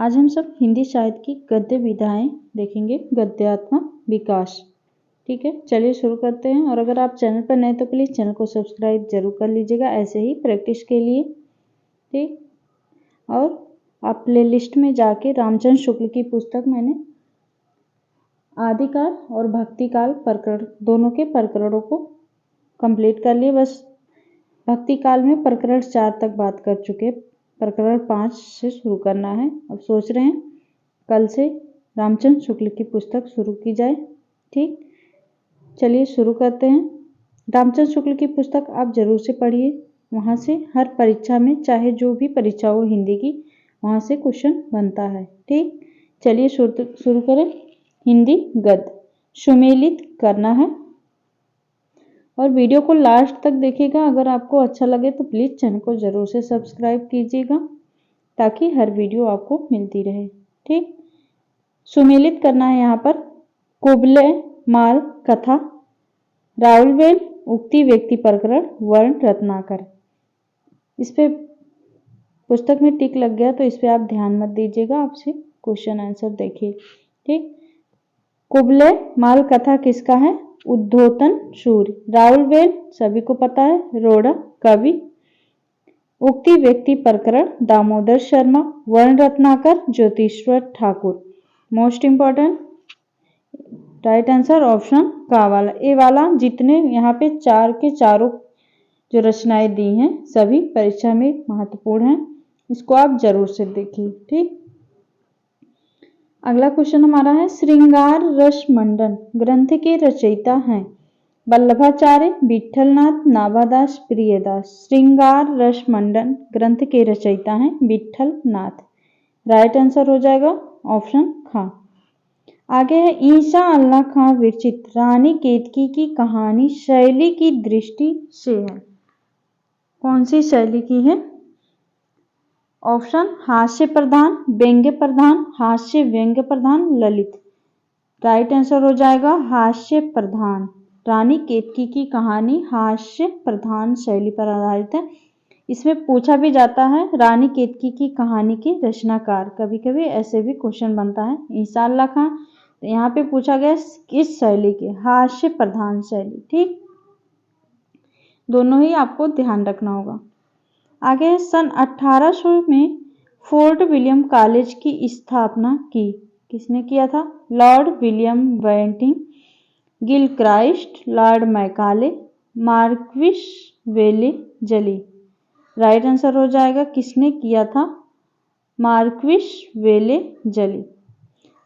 आज हम सब हिंदी साहित्य की गद्य विधाएं देखेंगे, गद्यात्मक विकास। ठीक है, चलिए शुरू करते हैं। और अगर आप चैनल पर नए तो प्लीज़ चैनल को सब्सक्राइब जरूर कर लीजिएगा, ऐसे ही प्रैक्टिस के लिए। ठीक, और आप प्लेलिस्ट में जाके रामचंद्र शुक्ल की पुस्तक मैंने आदिकाल और भक्तिकाल प्रकरण दोनों के प्रकरणों को कंप्लीट कर लिए। बस भक्तिकाल में प्रकरण 4 तक बात कर चुके हैं, प्रकरण 5 से शुरू करना है। अब सोच रहे हैं कल से रामचंद्र शुक्ल की पुस्तक शुरू की जाए। ठीक, चलिए शुरू करते हैं। रामचंद्र शुक्ल की पुस्तक आप जरूर से पढ़िए, वहाँ से हर परीक्षा में, चाहे जो भी परीक्षा हो हिंदी की, वहाँ से क्वेश्चन बनता है। ठीक, चलिए शुरू करें। हिंदी गद्य सुमेलित करना है और वीडियो को लास्ट तक देखिएगा। अगर आपको अच्छा लगे तो प्लीज़ चैनल को ज़रूर से सब्सक्राइब कीजिएगा ताकि हर वीडियो आपको मिलती रहे। ठीक, सुमेलित करना है यहाँ पर। कुबले माल कथा, राउलवेल उक्ति व्यक्ति प्रकरण, वर्ण रत्नाकर। इस पे पुस्तक में टिक लग गया तो इस पे आप ध्यान मत दीजिएगा, आपसे क्वेश्चन आंसर देखिए। ठीक, कुबले माल कथा किसका है? उद्धोतन सूर्य। राउलवेल सभी को पता है, रोड़ा कवि। उक्ति व्यक्ति प्रकरण दामोदर शर्मा। वर्ण Ratnakar Jyotishwar Thakur. Most important right answer option का वाला, ए वाला। जितने यहाँ पे चार के चारों जो रचनाएं दी हैं सभी परीक्षा में महत्वपूर्ण हैं, इसको आप जरूर से देखिए। ठीक, अगला क्वेश्चन हमारा है, श्रृंगार रस मंडन ग्रंथ के रचयिता हैं वल्लभाचार्य, विठलनाथ, नाभादास, प्रियदास। श्रृंगार रस मंडन ग्रंथ के रचयिता हैं विठलनाथ। राइट आंसर हो जाएगा ऑप्शन खा। आगे है, ईसा अल्लाह खां विरचित रानी केतकी की कहानी शैली की दृष्टि से है। कौन सी शैली की है? ऑप्शन हास्य प्रधान, व्यंग्य प्रधान, हास्य व्यंग्य प्रधान, ललित। राइट आंसर हो जाएगा हास्य प्रधान। रानी केतकी की कहानी हास्य प्रधान शैली पर आधारित है। इसमें पूछा भी जाता है रानी केतकी की कहानी के रचनाकार, कभी कभी ऐसे भी क्वेश्चन बनता है। ईसा अल्लाह खां, तो यहाँ पे पूछा गया किस शैली के? हास्य प्रधान शैली। ठीक, दोनों ही आपको ध्यान रखना होगा। आगे सन 1800 में फोर्ट विलियम कॉलेज की स्थापना की। किसने किया था? Lord William Bentinck, Gilchrist, Lord Macaulay, Marquess Wellesley. Right answer हो जाएगा किसने किया था? मार्क्विस वेले जली।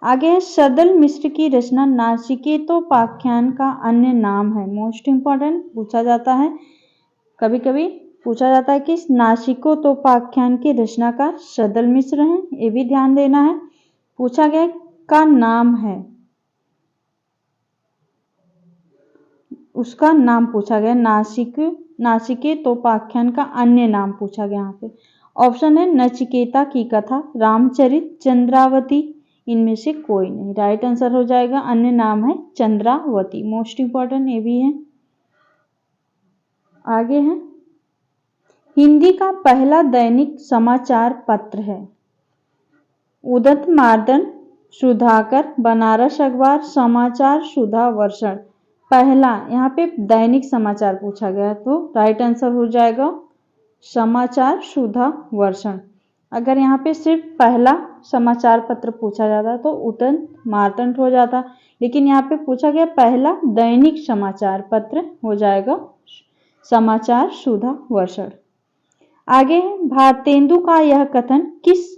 आगे है, सदल मिश्र की रचना नाचिकेतोपाख्यान का अन्य नाम है। मोस्ट इंपॉर्टेंट पूछा जाता है, कभी कभी पूछा जाता है कि नाचिकेतोपाख्यान के रचनाकार सदल मिश्र हैं, ये भी ध्यान देना है। पूछा गया का नाम है, उसका नाम पूछा गया। नाचिकेतोपाख्यान का अन्य नाम पूछा गया। यहाँ पे ऑप्शन है नचिकेता की कथा, रामचरित, चंद्रावती, इनमें से कोई नहीं। राइट आंसर हो जाएगा अन्य नाम है चंद्रावती। मोस्ट इंपॉर्टेंट ये भी है। आगे है, हिंदी का पहला दैनिक समाचार पत्र है उदंत मार्दन, सुधाकर, बनारस अखबार, समाचार सुधा वर्षण। पहला यहाँ पे दैनिक समाचार पूछा गया तो राइट आंसर हो जाएगा समाचार सुधा वर्षण। अगर यहाँ पे सिर्फ पहला समाचार पत्र पूछा जाता तो उदंत मार्दन हो जाता, लेकिन यहाँ पे पूछा गया पहला दैनिक समाचार पत्र, हो जाएगा समाचार सुधा वर्षण। आगे भारतेंदु का यह कथन किस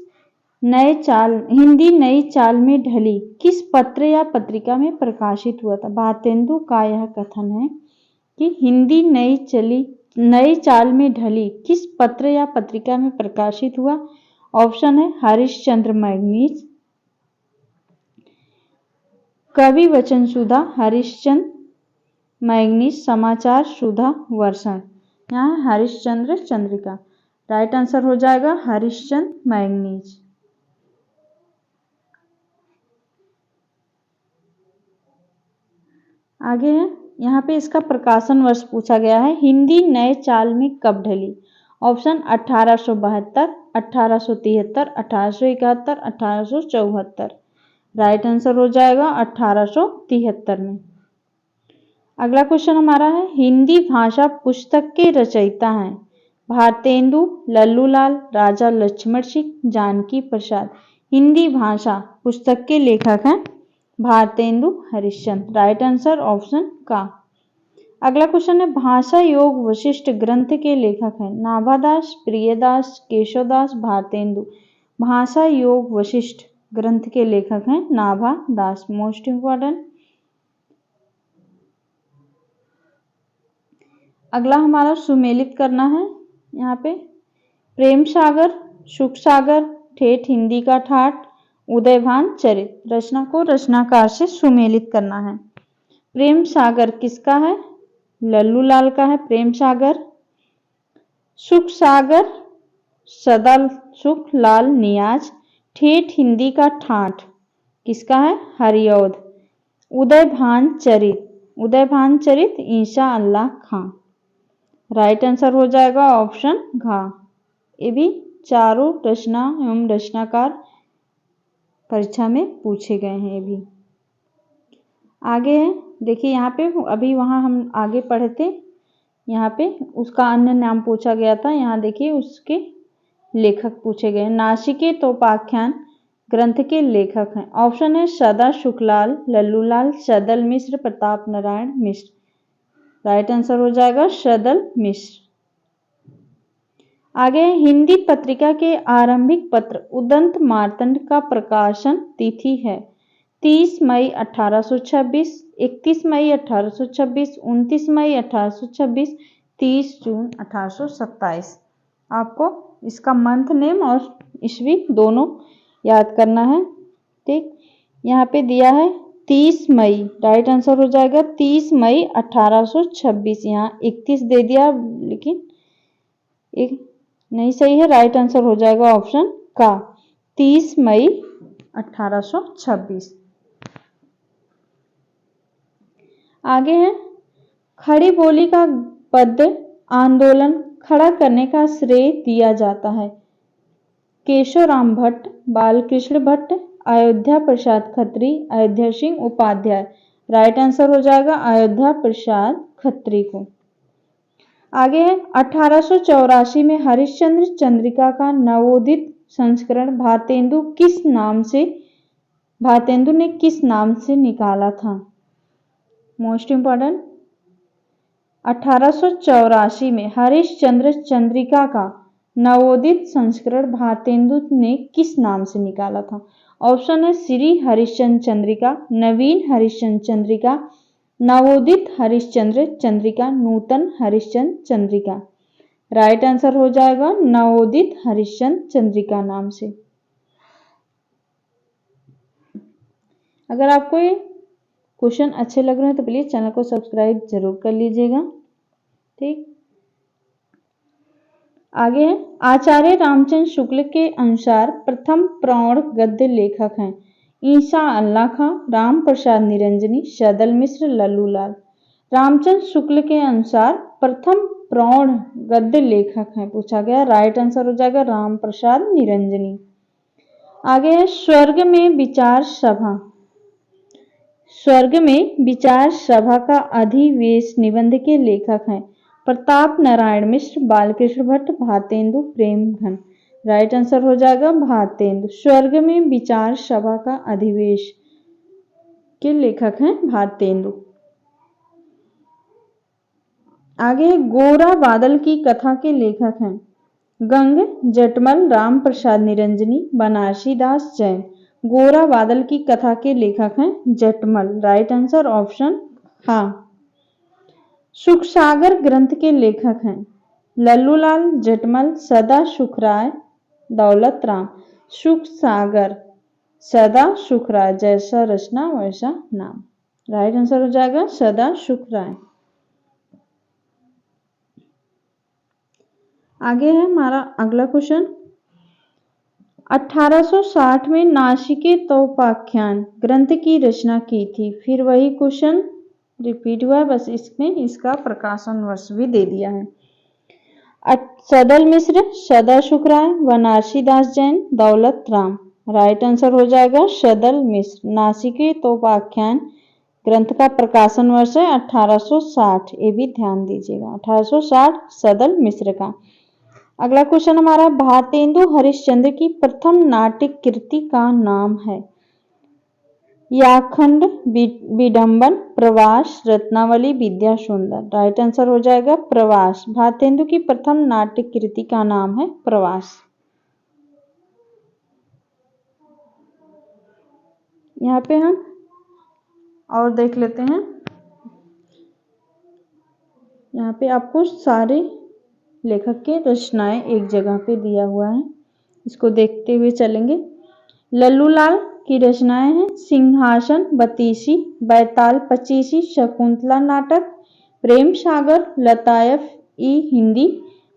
नए चाल, हिंदी नई चाल में ढली किस पत्र या पत्रिका में प्रकाशित हुआ था? भारतेंदु का यह कथन है कि हिंदी नई चाल में ढली किस पत्र या पत्रिका में प्रकाशित हुआ? ऑप्शन है हरिश्चंद्र मैगनीज, कवि वचन सुधा, हरिश्चंद्र मैगनीज, समाचार सुधा वर्षण। यहाँ हरिश्चंद्र चंद्रिका। राइट आंसर हो जाएगा हरिश्चंद्र मैगनीज। आगे है, यहाँ पे इसका प्रकाशन वर्ष पूछा गया है। हिंदी नए चाल में कब ढली? ऑप्शन 1872, 1873, 1871, 1874। राइट आंसर हो जाएगा 1873 में। अगला क्वेश्चन हमारा है, हिंदी भाषा पुस्तक के रचयिता हैं भारतेंदु, लल्लूलाल, राजा लक्ष्मण सिंह, जानकी प्रसाद। हिंदी भाषा पुस्तक के लेखक हैं Bharatendu Harishchandra. Right answer option का। अगला क्वेश्चन है, भाषा योग वशिष्ठ ग्रंथ के लेखक हैं नाभादास, प्रियदास, केशवदास, भारतेंदु। भाषा योग वशिष्ठ ग्रंथ के लेखक हैं नाभादास। Most important. अगला हमारा सुमेलित करना है। यहाँ पे प्रेम सागर, सुख सागर, ठेठ हिंदी का ठाठ, उदयभान चरित। रचना को रचनाकार से सुमेलित करना है। प्रेम सागर किसका है? लल्लूलाल का है प्रेम सागर। सुख सागर सदा सुख लाल नियाज। ठेठ हिंदी का ठाठ किसका है? हरिऔध। उदयभान चरित ईशा अल्लाह खां। राइट आंसर हो जाएगा ऑप्शन घ। ये भी चारों रचना एवं रचनाकार परीक्षा में पूछे गए हैं। ये भी आगे है, देखिए यहाँ पे अभी वहाँ हम आगे पढ़े थे, यहाँ पे उसका अन्य नाम पूछा गया था। यहाँ देखिए उसके लेखक पूछे गए। नासिकेतोपाख्यान ग्रंथ के लेखक हैं। ऑप्शन है सदा सुखलाल, लल्लूलाल, सदल मिश्र, प्रताप नारायण मिश्र। राइट आंसर हो जाएगा सदल मिश्र। आगे हिंदी पत्रिका के आरंभिक पत्र उदंत मार्तंड का प्रकाशन तिथि है 30 मई 1826, 31 मई 1826, 29 मई 1826, 30 जून 1827। आपको इसका मंथ नेम और ईस्वी दोनों याद करना है। ठीक, यहाँ पे दिया है 30 मई। राइट आंसर हो जाएगा 30 मई 1826। यहाँ 31 दे दिया लेकिन एक नहीं सही है। राइट आंसर हो जाएगा ऑप्शन का 30 मई 1826। आगे है, खड़ी बोली का पद्य आंदोलन खड़ा करने का श्रेय दिया जाता है केशवराम भट्ट, बालकृष्ण भट्ट, अयोध्या प्रसाद खत्री, अयोध्या सिंह उपाध्याय। राइट आंसर हो जाएगा अयोध्या प्रसाद खत्री को। आगे है, 1884 में हरिश्चंद्र चंद्रिका का नवोदित संस्करण भारतेंदु ने किस नाम से निकाला था? Most important. 1884 में हरिश्चंद्र चंद्रिका का नवोदित संस्करण भारतेंदु ने किस नाम से निकाला था? ऑप्शन है श्री हरिश्चंद्र चंद्रिका, नवीन हरिश्चंद्र चंद्रिका, नवोदित हरिश्चंद्र चंद्रिका, नूतन हरिश्चंद्र चंद्रिका। राइट आंसर हो जाएगा नवोदित हरिश्चंद्र चंद्रिका नाम से। अगर आपको ये क्वेश्चन अच्छे लग रहे हैं तो प्लीज चैनल को सब्सक्राइब जरूर कर लीजिएगा। ठीक, आगे है, आचार्य रामचंद्र शुक्ल के अनुसार प्रथम प्रौढ़ गद्य लेखक हैं ईशा अल्लाह खां, राम प्रसाद निरंजनी, सदल मिश्र, लल्लूलाल। रामचंद्र शुक्ल के अनुसार प्रथम प्रौढ़ गद्य लेखक हैं पूछा गया। राइट आंसर हो जाएगा राम प्रसाद निरंजनी। आगे है, स्वर्ग में विचार सभा का अधिवेश निबंध के लेखक हैं प्रताप नारायण मिश्र, बालकृष्ण भट्ट, भारतेंदु प्रेमघन। राइट आंसर हो जाएगा भारतेंदु। स्वर्ग में विचार सभा का अधिवेश के लेखक हैं भारतेंदु। आगे गोरा बादल की कथा के लेखक हैं गंग जटमल, राम प्रसाद निरंजनी, बनारसी दास जैन। गोरा बादल की कथा के लेखक हैं जटमल। राइट आंसर ऑप्शन हाँ। सुख सागर ग्रंथ के लेखक हैं लल्लूलाल, जटमल, सदा सुखराय, दौलत राम। सुख सागर सदा सुखराय, जैसा रचना वैसा नाम। राइट आंसर हो जाएगा सदा सुखराय। आगे है हमारा अगला क्वेश्चन, 1860 में नासिकेतोपाख्यान ग्रंथ की रचना की थी। फिर वही क्वेश्चन रिपीट हुआ है, बस इसमें इसका प्रकाशन वर्ष भी दे दिया है। सदल मिश्र, सदर शुक्राय, बनारसी दास जैन, दौलत राम। राइट आंसर हो जाएगा सदल मिश्र। नासिकी तोपाख्यान ग्रंथ का प्रकाशन वर्ष है 1860। ये भी ध्यान दीजिएगा, 1860 सदल मिश्र का। अगला क्वेश्चन हमारा, भारतेंदु हरिश्चंद्र की प्रथम नाट्य कृति का नाम है? याखंड, विडंबन, प्रवास, रत्नावली, विद्या सुंदर। राइट आंसर हो जाएगा प्रवास। भारतेंदु की प्रथम नाट्य कृति का नाम है प्रवास। यहाँ पे हम और देख लेते हैं। यहाँ पे आपको सारे लेखक के रचनाएं एक जगह पे दिया हुआ है, इसको देखते हुए चलेंगे। लल्लूलाल की रचनाएं हैं सिंहासन, बतीसी, बैताल पचीसी, शकुंतला नाटक, प्रेम सागर, लतायफ ई हिंदी,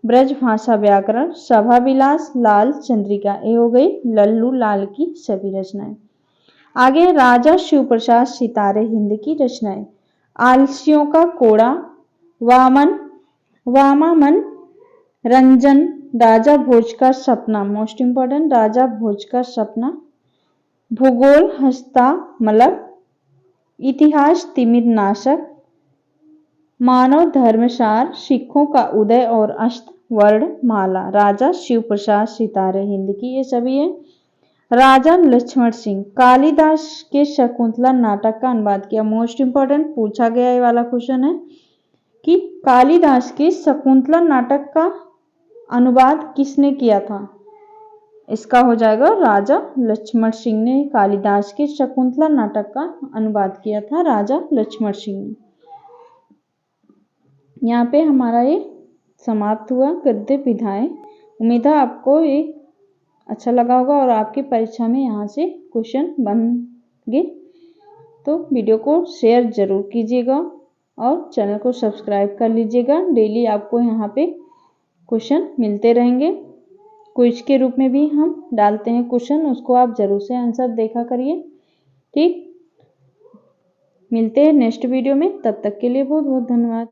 ब्रज भाषा व्याकरण, सभा विलास, लाल चंद्रिका। ये हो गई लल्लूलाल की सभी रचनाएं। आगे राजा शिवप्रसाद सितारे हिंद की रचनाएं, आलसियों का कोड़ा, वामन, वामामन, रंजन, राजा भोज का सपना, मोस्ट इंपॉर्टेंट राजा भोज का सपना, भूगोल हस्तामलक, इतिहास तिमिर नाशक, मानव धर्मसार, सिखों का उदय और अस्त, वर्णमाला। राजा शिवप्रसाद सितारे हिंद की ये सभी है। राजा लक्ष्मण सिंह, कालिदास के शकुंतला नाटक का अनुवाद किया। मोस्ट इंपॉर्टेंट पूछा गया ये वाला क्वेश्चन है कि कालिदास के शकुंतला नाटक का अनुवाद किसने किया था? इसका हो जाएगा राजा लक्ष्मण सिंह ने कालिदास के शकुंतला नाटक का अनुवाद किया था, राजा लक्ष्मण सिंह ने। यहाँ पे हमारा ये समाप्त हुआ गद्य विधाएं। उम्मीद है आपको ये अच्छा लगा होगा और आपकी परीक्षा में यहाँ से क्वेश्चन बनेंगे। तो वीडियो को शेयर जरूर कीजिएगा और चैनल को सब्सक्राइब कर लीजिएगा। डेली आपको यहाँ पे क्वेश्चन मिलते रहेंगे। क्विज के रूप में भी हम डालते हैं क्वेश्चन, उसको आप जरूर से आंसर देखा करिए। ठीक, मिलते हैं नेक्स्ट वीडियो में, तब तक के लिए बहुत बहुत धन्यवाद।